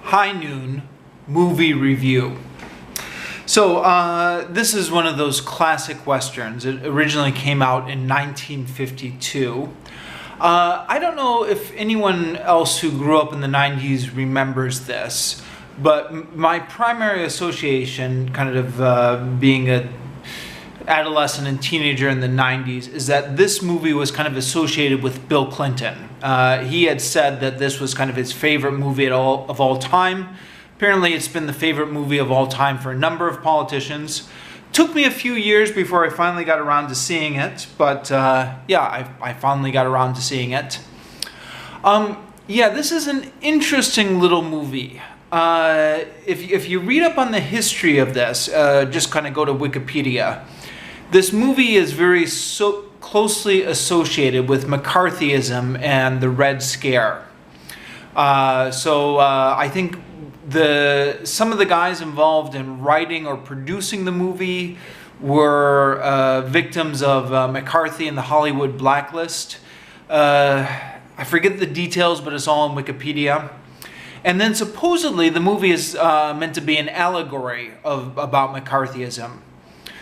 High Noon movie review. So this is one of those classic westerns. It originally came out in 1952. I don't know if anyone else who grew up in the 90s remembers this, but my primary association, kind of being a adolescent and teenager in the 90s, is that this movie was kind of associated with Bill Clinton. He had said that this was kind of his favorite movie of all time. Apparently it's been the favorite movie of all time for a number of politicians. Took me a few years before I finally got around to seeing it, but yeah, I finally got around to seeing it. Yeah, this is an interesting little movie. If you read up on the history of this, just kind of go to Wikipedia. This movie is very closely associated with McCarthyism and the Red Scare. I think some of the guys involved in writing or producing the movie were victims of McCarthy and the Hollywood blacklist. I forget the details, but it's all on Wikipedia. And then supposedly the movie is meant to be an allegory about McCarthyism.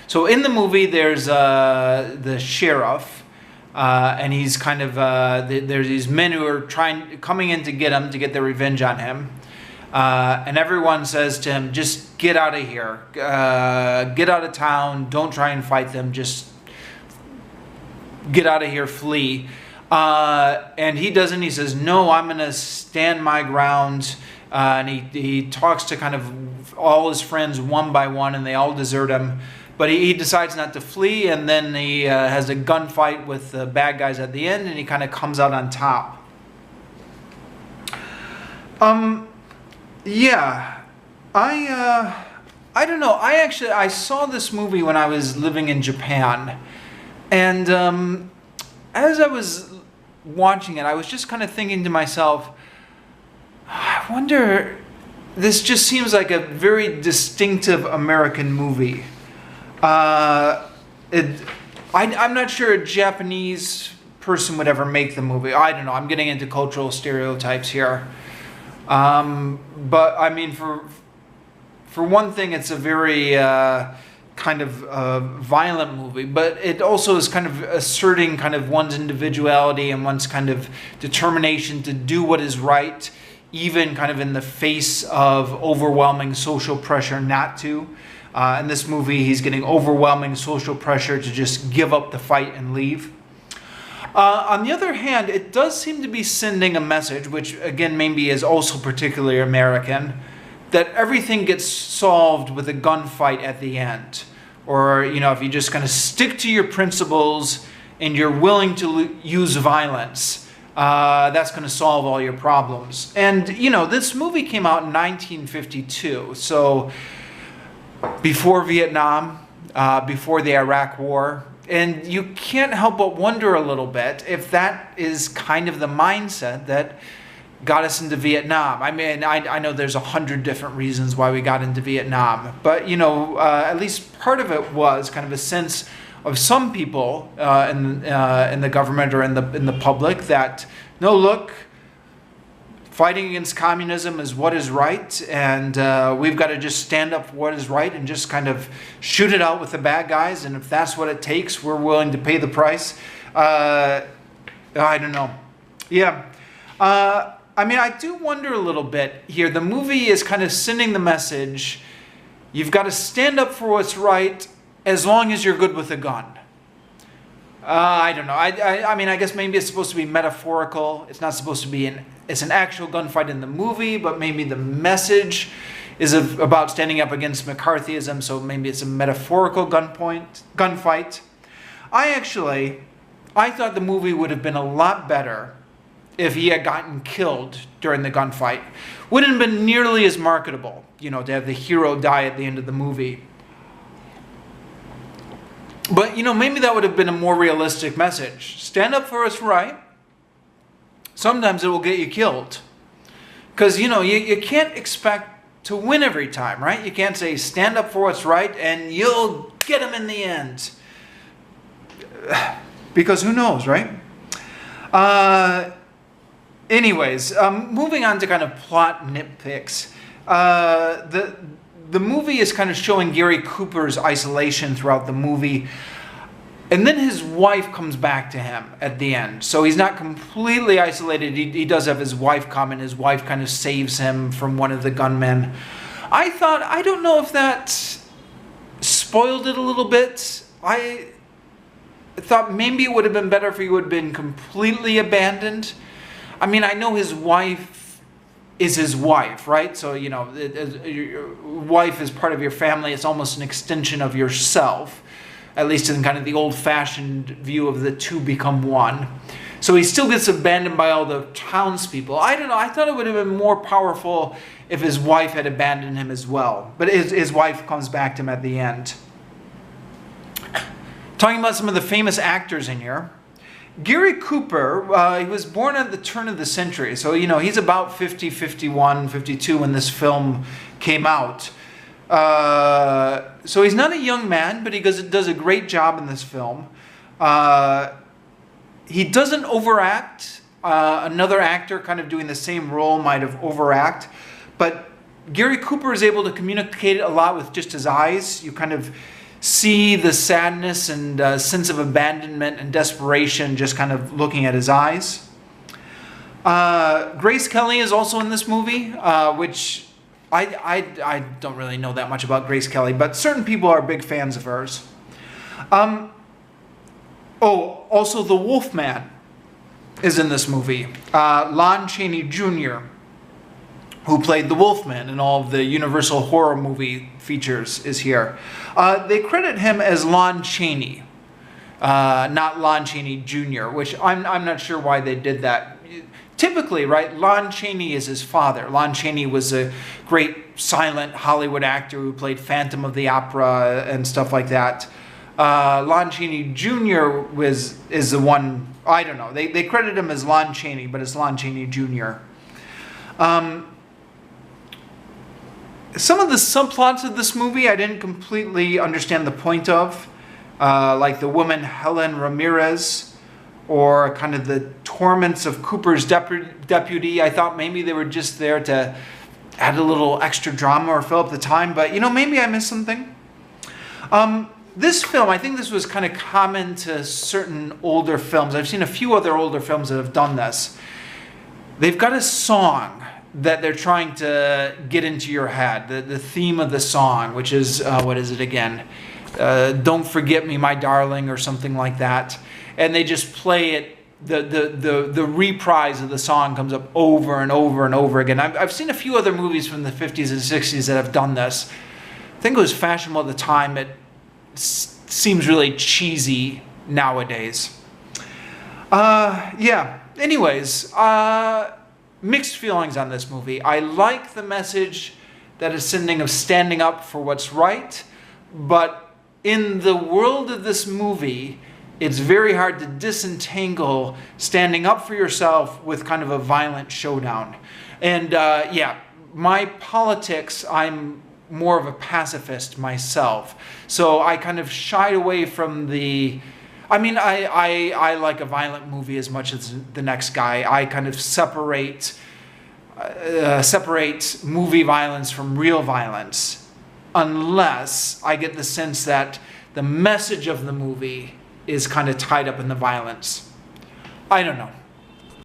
So in the movie there's the sheriff, and he's kind of there's these men who are coming in to get him, to get their revenge on him. And everyone says to him, just get out of here, get out of town, don't try and fight them, just get out of here, flee. And he doesn't, he says, no, I'm going to stand my ground. And he talks to kind of all his friends one by one, and they all desert him. But he decides not to flee, and then he has a gunfight with the bad guys at the end, and he kind of comes out on top. Yeah, I don't know. I saw this movie when I was living in Japan, and as I was watching it, I was just kind of thinking to myself, I wonder, this just seems like a very distinctive American movie. I'm not sure a Japanese person would ever make the movie. I don't know. I'm getting into cultural stereotypes here. But I mean, for one thing, it's a very kind of violent movie, but it also is kind of asserting kind of one's individuality and one's kind of determination to do what is right, even kind of in the face of overwhelming social pressure not to. In this movie, he's getting overwhelming social pressure to just give up the fight and leave. On the other hand, it does seem to be sending a message, which again maybe is also particularly American, that everything gets solved with a gunfight at the end. Or, you know, if you just kind of stick to your principles and you're willing to use violence, that's going to solve all your problems. And, you know, this movie came out in 1952, so before Vietnam, before the Iraq War. And you can't help but wonder a little bit if that is kind of the mindset that got us into Vietnam. I mean, I know there's 100 different reasons why we got into Vietnam, but, you know, at least part of it was kind of a sense of some people in the government or in the public that, no, look, fighting against communism is what is right, and we've got to just stand up for what is right and just kind of shoot it out with the bad guys, and if that's what it takes, we're willing to pay the price. I don't know. Yeah. I mean, I do wonder a little bit here. The movie is kind of sending the message, you've got to stand up for what's right as long as you're good with a gun. I don't know. I mean, I guess maybe it's supposed to be metaphorical. It's not supposed to be it's an actual gunfight in the movie, but maybe the message is about standing up against McCarthyism, so maybe it's a metaphorical gunfight. I thought the movie would have been a lot better if he had gotten killed during the gunfight. Wouldn't have been nearly as marketable, you know, to have the hero die at the end of the movie. But, you know, maybe that would have been a more realistic message. Stand up for what's right. Sometimes it will get you killed. Because, you know, you can't expect to win every time, right? You can't say, stand up for what's right, and you'll get him in the end. Because who knows, right? Anyways, moving on to kind of plot nitpicks. The movie is kind of showing Gary Cooper's isolation throughout the movie. And then his wife comes back to him at the end. So he's not completely isolated. He does have his wife come, and his wife kind of saves him from one of the gunmen. I don't know if that spoiled it a little bit. I thought maybe it would have been better if he would have been completely abandoned. I mean, I know his wife is his wife, right? So, you know, your wife is part of your family. It's almost an extension of yourself, at least in kind of the old-fashioned view of the two become one. So he still gets abandoned by all the townspeople. I don't know. I thought it would have been more powerful if his wife had abandoned him as well. But his wife comes back to him at the end. Talking about some of the famous actors in here. Gary Cooper, he was born at the turn of the century. So, you know, he's about 50, 51, 52 when this film came out. So he's not a young man, but he does a great job in this film. He doesn't overact. Another actor kind of doing the same role might have overact. But Gary Cooper is able to communicate a lot with just his eyes. You kind of see the sadness and sense of abandonment and desperation just kind of looking at his eyes. Grace Kelly is also in this movie, which I don't really know that much about Grace Kelly, but certain people are big fans of hers. Also the Wolfman is in this movie. Lon Chaney Jr., who played the Wolfman in all of the Universal horror movie features, is here. They credit him as Lon Chaney, not Lon Chaney Jr., which I'm not sure why they did that. Typically, right, Lon Chaney is his father. Lon Chaney was a great silent Hollywood actor who played Phantom of the Opera and stuff like that. Lon Chaney Jr. is the one, I don't know. They credit him as Lon Chaney, but it's Lon Chaney Jr. Some of the subplots of this movie I didn't completely understand the point of, like the woman Helen Ramirez, or kind of the torments of Cooper's deputy. I thought maybe they were just there to add a little extra drama or fill up the time, but you know, maybe I missed something. This film, I think this was kind of common to certain older films. I've seen a few other older films that have done this. They've got a song that they're trying to get into your head, the theme of the song, which is, what is it again? Don't Forget Me, My Darling, or something like that. And they just play it, the reprise of the song comes up over and over and over again. I've seen a few other movies from the 50s and 60s that have done this. I think it was fashionable at the time. It seems really cheesy nowadays. Yeah, anyways, mixed feelings on this movie. I like the message that it's sending of standing up for what's right, but in the world of this movie, it's very hard to disentangle standing up for yourself with kind of a violent showdown. And yeah, my politics, I'm more of a pacifist myself. So I kind of shied away from the... I mean, I like a violent movie as much as the next guy. I kind of separate movie violence from real violence, unless I get the sense that the message of the movie is kind of tied up in the violence. I don't know.